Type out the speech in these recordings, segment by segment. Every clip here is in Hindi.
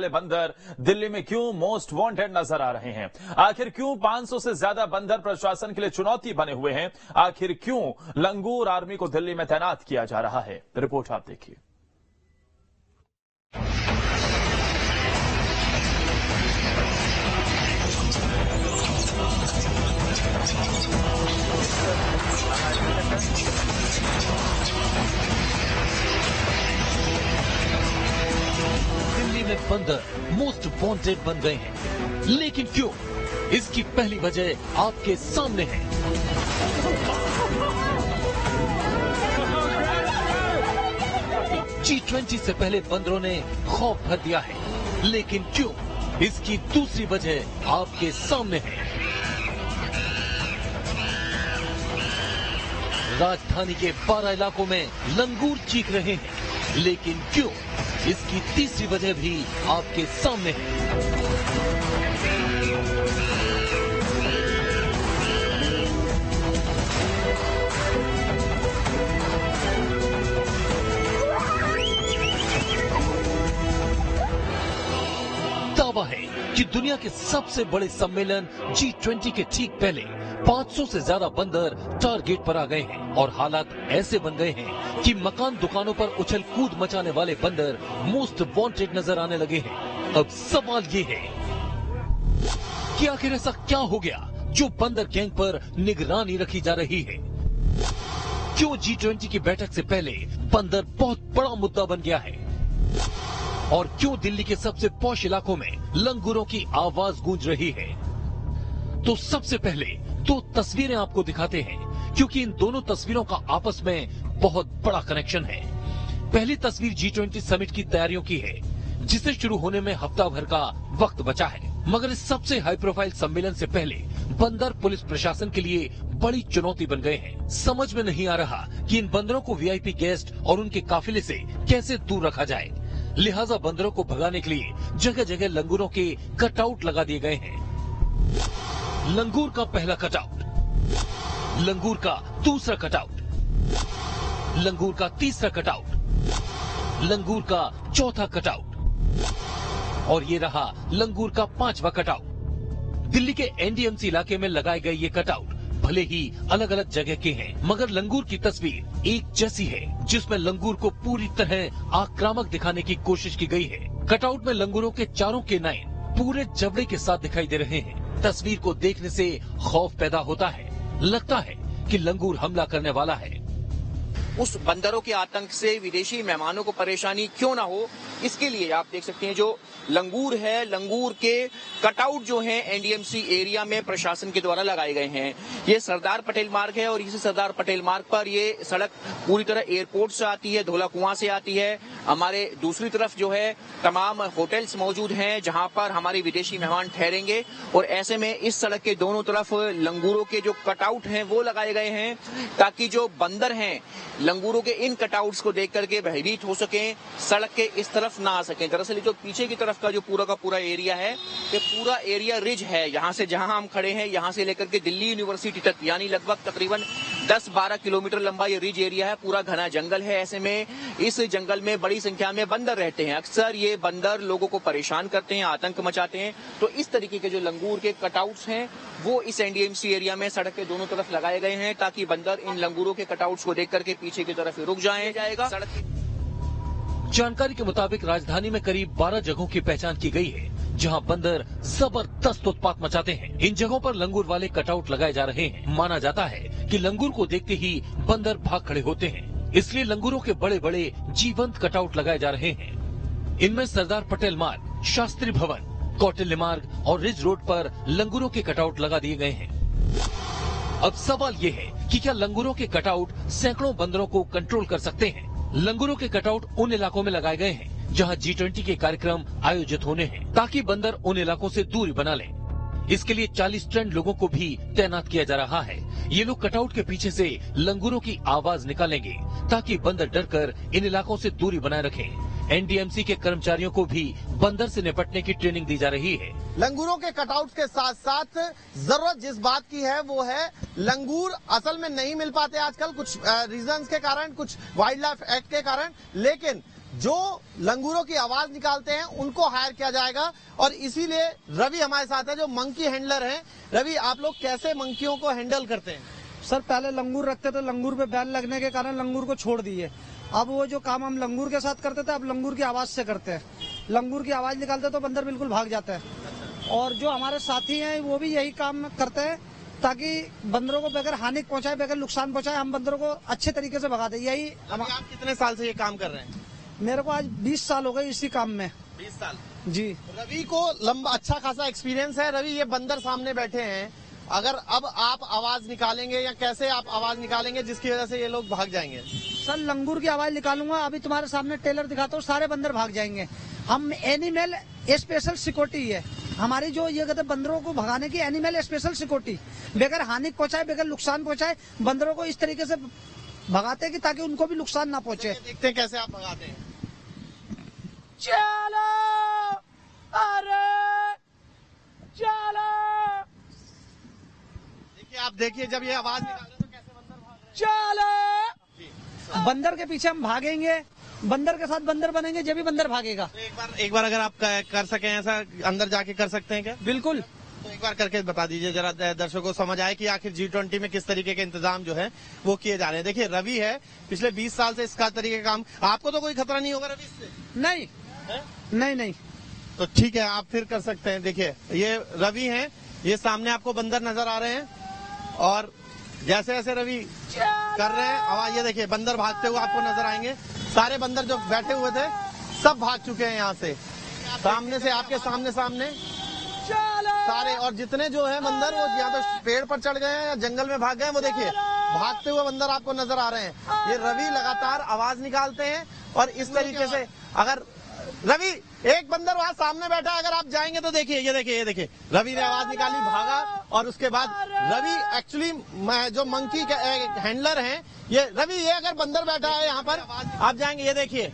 बंदर दिल्ली में क्यों मोस्ट वांटेड नजर आ रहे हैं? आखिर क्यों 500 से ज्यादा बंदर प्रशासन के लिए चुनौती बने हुए हैं? आखिर क्यों लंगूर आर्मी को दिल्ली में तैनात किया जा रहा है? रिपोर्ट आप देखिए। दिल्ली में बंदर मोस्ट वांटेड बन गए हैं, लेकिन क्यों? इसकी पहली वजह आपके सामने है। G20 से पहले बंदरों ने खौफ भर दिया है, लेकिन क्यों? इसकी दूसरी वजह आपके सामने है। राजधानी के 12 इलाकों में लंगूर चीख रहे हैं, लेकिन क्यों? इसकी तीसरी वजह भी आपके सामने है। दावा है कि दुनिया के सबसे बड़े सम्मेलन G20 के ठीक पहले 500 से ज्यादा बंदर टारगेट पर आ गए हैं और हालात ऐसे बन गए हैं कि मकान दुकानों पर उछल कूद मचाने वाले बंदर मोस्ट वांटेड नजर आने लगे हैं। अब सवाल ये है कि आखिर ऐसा क्या हो गया जो बंदर गैंग पर निगरानी रखी जा रही है? क्यों G20 की बैठक से पहले बंदर बहुत बड़ा मुद्दा बन गया है? और क्यों दिल्ली के सबसे पॉश इलाकों में लंगूरों की आवाज गूंज रही है? तो सबसे पहले दो तस्वीरें आपको दिखाते हैं, क्योंकि इन दोनों तस्वीरों का आपस में बहुत बड़ा कनेक्शन है। पहली तस्वीर G20 समिट की तैयारियों की है, जिसे शुरू होने में हफ्ता भर का वक्त बचा है। मगर इस सबसे हाई प्रोफाइल सम्मेलन से पहले बंदर पुलिस प्रशासन के लिए बड़ी चुनौती बन गए हैं। समझ में नहीं आ रहा कि इन बंदरों को वीआईपी गेस्ट और उनके काफिले से कैसे दूर रखा जाए। लिहाजा बंदरों को भगाने के लिए जगह जगह लंगूरों के कटआउट लगा दिए गए हैं। लंगूर का पहला कटआउट, लंगूर का दूसरा कटआउट, लंगूर का तीसरा कटआउट, लंगूर का चौथा कटआउट और ये रहा लंगूर का 5वां कटआउट। दिल्ली के एनडीएमसी इलाके में लगाए गए ये कटआउट भले ही अलग अलग जगह के हैं, मगर लंगूर की तस्वीर एक जैसी है, जिसमें लंगूर को पूरी तरह आक्रामक दिखाने की कोशिश की गई है। कटआउट में लंगूरों के चारों के नाइन पूरे जबड़े के साथ दिखाई दे रहे हैं। तस्वीर को देखने से खौफ पैदा होता है, लगता है कि लंगूर हमला करने वाला है। उस बंदरों के आतंक से विदेशी मेहमानों को परेशानी क्यों ना हो, इसके लिए आप देख सकते हैं जो लंगूर है, लंगूर के कटआउट जो हैं एनडीएमसी एरिया में प्रशासन के द्वारा लगाए गए हैं। ये सरदार पटेल मार्ग है और इसी सरदार पटेल मार्ग पर ये सड़क पूरी तरह एयरपोर्ट से आती है, धौला कुआं से आती है। हमारे दूसरी तरफ जो है तमाम होटल्स मौजूद हैं जहां पर हमारे विदेशी मेहमान ठहरेंगे और ऐसे में इस सड़क के दोनों तरफ लंगूरों के जो कटआउट हैं वो लगाए गए हैं, ताकि जो बंदर हैं लंगूरों के इन कटआउट्स को देख करके भयभीत हो सकें, सड़क के इस तरफ ना आ सकें। दरअसल जो पीछे की तरफ का जो पूरा एरिया है, ये पूरा एरिया रिज है। यहाँ से जहां हम खड़े हैं, यहाँ से लेकर के दिल्ली यूनिवर्सिटी तक, यानी लगभग तकरीबन 10-12 किलोमीटर लंबा ये रिज एरिया है। पूरा घना जंगल है। ऐसे में इस जंगल में बड़ी संख्या में बंदर रहते हैं। अक्सर ये बंदर लोगों को परेशान करते हैं, आतंक मचाते हैं। तो इस तरीके के जो लंगूर के कटआउट्स हैं वो इस एनडीएमसी एरिया में सड़क के दोनों तरफ लगाए गए हैं, ताकि बंदर इन लंगूरों के कटआउट्स को देख करके पीछे की तरफ रुक जाएगा। जानकारी के मुताबिक राजधानी में करीब 12 जगहों की पहचान की गई है, जहां बंदर जबरदस्त उत्पात मचाते हैं। इन जगहों पर लंगूर वाले कटआउट लगाए जा रहे हैं। माना जाता है कि लंगूर को देखते ही बंदर भाग खड़े होते हैं, इसलिए लंगूरों के बड़े बड़े जीवंत कटआउट लगाए जा रहे हैं। इनमें सरदार पटेल मार्ग, शास्त्री भवन, कौटिल्य मार्ग और रिज रोड पर लंगूरों के कटआउट लगा दिए गए हैं। अब सवाल ये है कि क्या लंगूरों के कटआउट सैकड़ों बंदरों को कंट्रोल कर सकते हैं? लंगूरों के कटआउट उन इलाकों में लगाए गए हैं जहां G20 के कार्यक्रम आयोजित होने हैं, ताकि बंदर उन इलाकों से दूरी बना लें। इसके लिए 40 ट्रेंड लोगों को भी तैनात किया जा रहा है। ये लोग कटआउट के पीछे से लंगूरों की आवाज निकालेंगे, ताकि बंदर डरकर इन इलाकों से दूरी बनाए रखें। एनडीएमसी के कर्मचारियों को भी बंदर से निपटने की ट्रेनिंग दी जा रही है। लंगूरों के कटआउट्स के साथ साथ जरूरत जिस बात की है वो है लंगूर असल में नहीं मिल पाते आजकल, कुछ रीजंस के कारण, कुछ वाइल्ड लाइफ एक्ट के कारण, लेकिन जो लंगूरों की आवाज निकालते हैं उनको हायर किया जाएगा। और इसीलिए रवि हमारे साथ है जो मंकी हैंडलर हैं। रवि, आप लोग कैसे मंकियों को हैंडल करते हैं? सर पहले लंगूर रखते थे, लंगूर पे बैन लगने के कारण लंगूर को छोड़ दिए। अब वो जो काम हम लंगूर के साथ करते थे अब लंगूर की आवाज से करते हैं। लंगूर की आवाज निकालते तो बंदर बिल्कुल भाग जाते हैं। और जो हमारे साथी हैं वो भी यही काम करते हैं ताकि बंदरों को बगैर हानि पहुंचाए, बगैर नुकसान पहुंचाए, हम बंदरों को अच्छे तरीके से भगा दें। यही आप कितने साल से ये काम कर रहे हैं? मेरे को आज 20 साल हो गए इसी काम में। 20 साल जी। रवि को लंबा अच्छा खासा एक्सपीरियंस है। रवि, ये बंदर सामने बैठे हैं, अगर अब आप आवाज निकालेंगे या कैसे आप आवाज निकालेंगे जिसकी वजह से ये लोग भाग जाएंगे? सर लंगूर की आवाज निकालूंगा, अभी तुम्हारे सामने टेलर दिखाता हूँ, सारे बंदर भाग जाएंगे। हम एनिमल स्पेशल सिक्योरिटी है हमारी, जो ये कहते बंदरों को भगाने की एनिमल स्पेशल सिक्योरिटी, बगैर हानि पहुंचाए, बगैर नुकसान पहुंचाए, बंदरों को इस तरीके से भगाते हैं कि ताकि उनको भी नुकसान ना पहुंचे। देखते हैं कैसे आप भगाते हैं। चलो अरे चलो, देखिए आप देखिए जब ये आवाज निकाल रहे हैं तो कैसे बंदर भाग रहे चलो। बंदर के पीछे हम भागेंगे, बंदर के साथ बंदर बनेंगे, जब भी बंदर भागेगा। तो एक बार अगर आप कर सकें ऐसा, अंदर जाके कर सकते हैं क्या? बिल्कुल। तो एक बार करके बता दीजिए जरा, दर्शकों को समझ आए कि आखिर G20 में किस तरीके के इंतजाम जो है वो किए जा रहे हैं। देखिए रवि है, पिछले 20 साल से इसका तरीके काम। आपको तो कोई खतरा नहीं होगा रवि इससे? नहीं है? नहीं। तो ठीक है, आप फिर कर सकते हैं। देखिए ये रवि हैं, ये सामने आपको बंदर नजर आ रहे हैं और जैसे जैसे रवि कर रहे हैं आवाज, ये देखिए बंदर भागते हुए आपको नजर आएंगे। सारे बंदर जो बैठे हुए थे सब भाग चुके हैं यहाँ से, सामने से, आपके सामने सारे। और जितने जो है बंदर वो या तो पेड़ पर चढ़ गए हैं या जंगल में भाग गए, वो देखिए भागते हुए बंदर आपको नजर आ रहे हैं। ये रवि लगातार आवाज निकालते हैं और इस तरीके से, अगर रवि एक बंदर वहां सामने बैठा है, अगर आप जाएंगे तो देखिए, ये देखिए रवि ने आवाज निकाली, भागा। और उसके बाद रवि एक्चुअली जो मंकी के हैंडलर हैं, ये रवि, ये अगर बंदर बैठा है यहाँ पर, आप जाएंगे, ये देखिए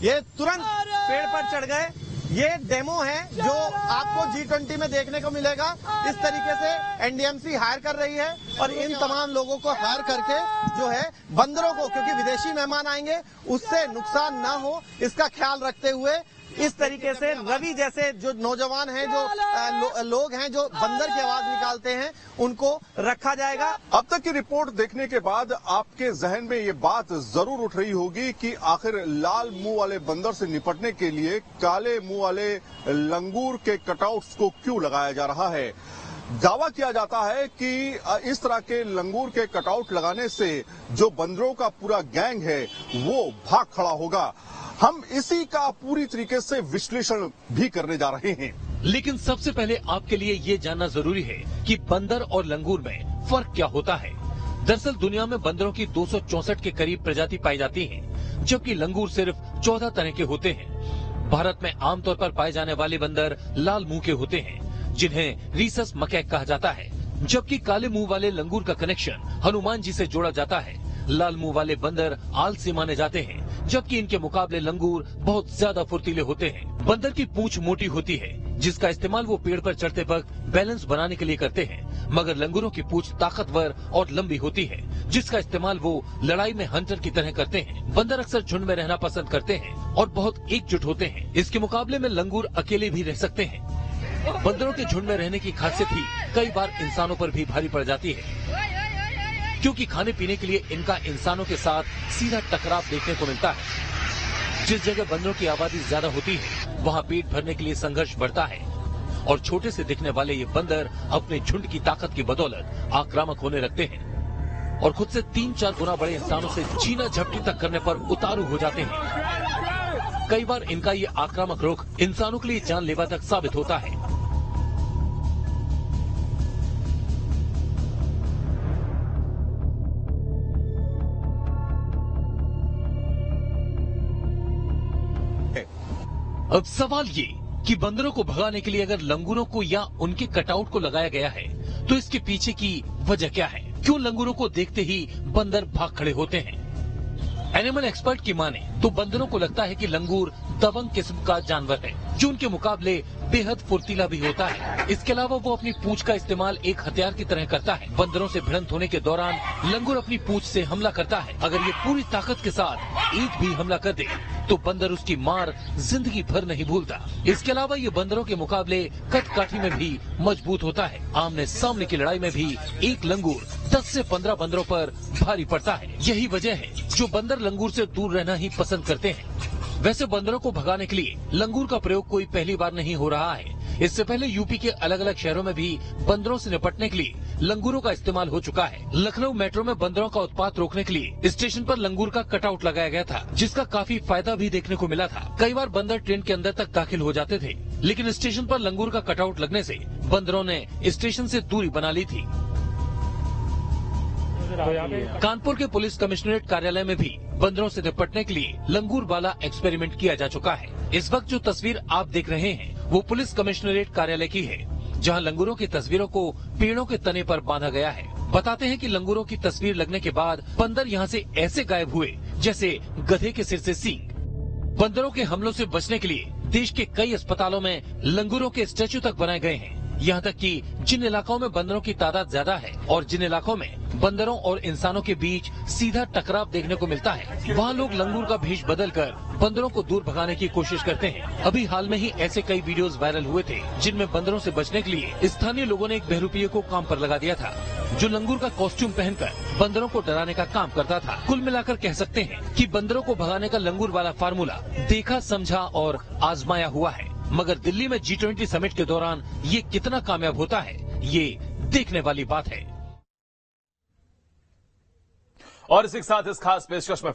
ये तुरंत पेड़ पर चढ़ गए। ये डेमो है जो आपको G20 में देखने को मिलेगा। इस तरीके से NDMC हायर कर रही है और इन तमाम लोगों को हायर करके जो है बंदरों को, क्योंकि विदेशी मेहमान आएंगे, उससे नुकसान ना हो इसका ख्याल रखते हुए इस तरीके से रवि जैसे जो नौजवान हैं, जो लोग हैं जो बंदर की आवाज निकालते हैं, उनको रखा जाएगा। अब तक की रिपोर्ट देखने के बाद आपके जहन में ये बात जरूर उठ रही होगी कि आखिर लाल मुंह वाले बंदर से निपटने के लिए काले मुंह वाले लंगूर के कटआउट्स को क्यों लगाया जा रहा है। दावा किया जाता है कि इस तरह के लंगूर के कटआउट लगाने से जो बंदरों का पूरा गैंग है वो भाग खड़ा होगा। हम इसी का पूरी तरीके से विश्लेषण भी करने जा रहे हैं। लेकिन सबसे पहले आपके लिए ये जानना जरूरी है कि बंदर और लंगूर में फर्क क्या होता है। दरअसल दुनिया में बंदरों की 264 के करीब प्रजाति पाई जाती हैं, जबकि लंगूर सिर्फ 14 तरह के होते हैं। भारत में आमतौर पर पाए जाने वाले बंदर लाल मुंह के होते हैं, जिन्हें रीसस मकैक कहा जाता है, जबकि काले मुंह वाले लंगूर का कनेक्शन हनुमान जी से जोड़ा जाता है। लाल मुंह वाले बंदर आलसी माने जाते हैं, जबकि इनके मुकाबले लंगूर बहुत ज्यादा फुर्तीले होते हैं। बंदर की पूंछ मोटी होती है, जिसका इस्तेमाल वो पेड़ पर चढ़ते वक्त बैलेंस बनाने के लिए करते हैं, मगर लंगूरों की पूंछ ताकतवर और लंबी होती है, जिसका इस्तेमाल वो लड़ाई में हंटर की तरह करते हैं। बंदर अक्सर झुंड में रहना पसंद करते हैं और बहुत एकजुट होते हैं। इसके मुकाबले में लंगूर अकेले भी रह सकते हैं। बंदरों के झुंड में रहने की खासियत ही कई बार इंसानों पर भी भारी पड़ जाती है, क्योंकि खाने पीने के लिए इनका इंसानों के साथ सीधा टकराव देखने को मिलता है। जिस जगह बंदरों की आबादी ज्यादा होती है, वहाँ पेट भरने के लिए संघर्ष बढ़ता है और छोटे से दिखने वाले ये बंदर अपने झुंड की ताकत की बदौलत आक्रामक होने लगते हैं और खुद से 3-4 गुना बड़े इंसानों से चीना झपटी तक करने पर उतारू हो जाते हैं। कई बार इनका ये आक्रामक रुख इंसानों के लिए जानलेवा तक साबित होता है। अब सवाल ये कि बंदरों को भगाने के लिए अगर लंगूरों को या उनके कटआउट को लगाया गया है, तो इसके पीछे की वजह क्या है? क्यों लंगूरों को देखते ही बंदर भाग खड़े होते हैं? एनिमल एक्सपर्ट की माने तो बंदरों को लगता है कि लंगूर दबंग किस्म का जानवर है जो उनके मुकाबले बेहद फुर्तीला भी होता है। इसके अलावा वो अपनी पूंछ का इस्तेमाल एक हथियार की तरह करता है। बंदरों से भिड़ंत होने के दौरान लंगूर अपनी पूंछ से हमला करता है। अगर ये पूरी ताकत के साथ एक भी हमला कर दे तो बंदर उसकी मार जिंदगी भर नहीं भूलता। इसके अलावा ये बंदरों के मुकाबले कद काठी में भी मजबूत होता है। आमने सामने की लड़ाई में भी एक लंगूर 10 से 15 बंदरों पर भारी पड़ता है। यही वजह है जो बंदर लंगूर से दूर रहना ही पसंद करते हैं। वैसे बंदरों को भगाने के लिए लंगूर का प्रयोग कोई पहली बार नहीं हो रहा है। इससे पहले यूपी के अलग अलग शहरों में भी बंदरों से निपटने के लिए लंगूरों का इस्तेमाल हो चुका है। लखनऊ मेट्रो में बंदरों का उत्पात रोकने के लिए स्टेशन पर लंगूर का कटआउट लगाया गया था, जिसका काफी फायदा भी देखने को मिला था। कई बार बंदर ट्रेन के अंदर तक दाखिल हो जाते थे, लेकिन स्टेशन पर लंगूर का कटआउट लगने से बंदरों ने स्टेशन से दूरी बना ली थी। कानपुर के पुलिस कमिश्नरेट कार्यालय में भी बंदरों से निपटने के लिए लंगूर वाला एक्सपेरिमेंट किया जा चुका है। इस वक्त जो तस्वीर आप देख रहे हैं वो पुलिस कमिश्नरेट कार्यालय की है, जहां लंगूरों की तस्वीरों को पेड़ों के तने पर बांधा गया है। बताते हैं कि लंगूरों की तस्वीर लगने के बाद बंदर यहां से ऐसे गायब हुए जैसे गधे के सिर से सींग। बंदरों के हमलों से बचने के लिए देश के कई अस्पतालों में लंगूरों के स्टैचू तक बनाए गए हैं। यहाँ तक कि जिन इलाकों में बंदरों की तादाद ज्यादा है और जिन इलाकों में बंदरों और इंसानों के बीच सीधा टकराव देखने को मिलता है, वहाँ लोग लंगूर का भेष बदलकर बंदरों को दूर भगाने की कोशिश करते हैं। अभी हाल में ही ऐसे कई वीडियोस वायरल हुए थे जिनमें बंदरों से बचने के लिए स्थानीय लोगों ने एक बहरूपिये को काम पर लगा दिया था, जो लंगूर का कॉस्ट्यूम पहनकर बंदरों को डराने का काम करता था। कुल मिलाकर कह सकते हैं कि बंदरों को भगाने का लंगूर वाला फार्मूला देखा, समझा और आजमाया हुआ है। मगर दिल्ली में G20 समिट के दौरान ये कितना कामयाब होता है, ये देखने वाली बात है। और इसी के साथ इस खास पेशकश में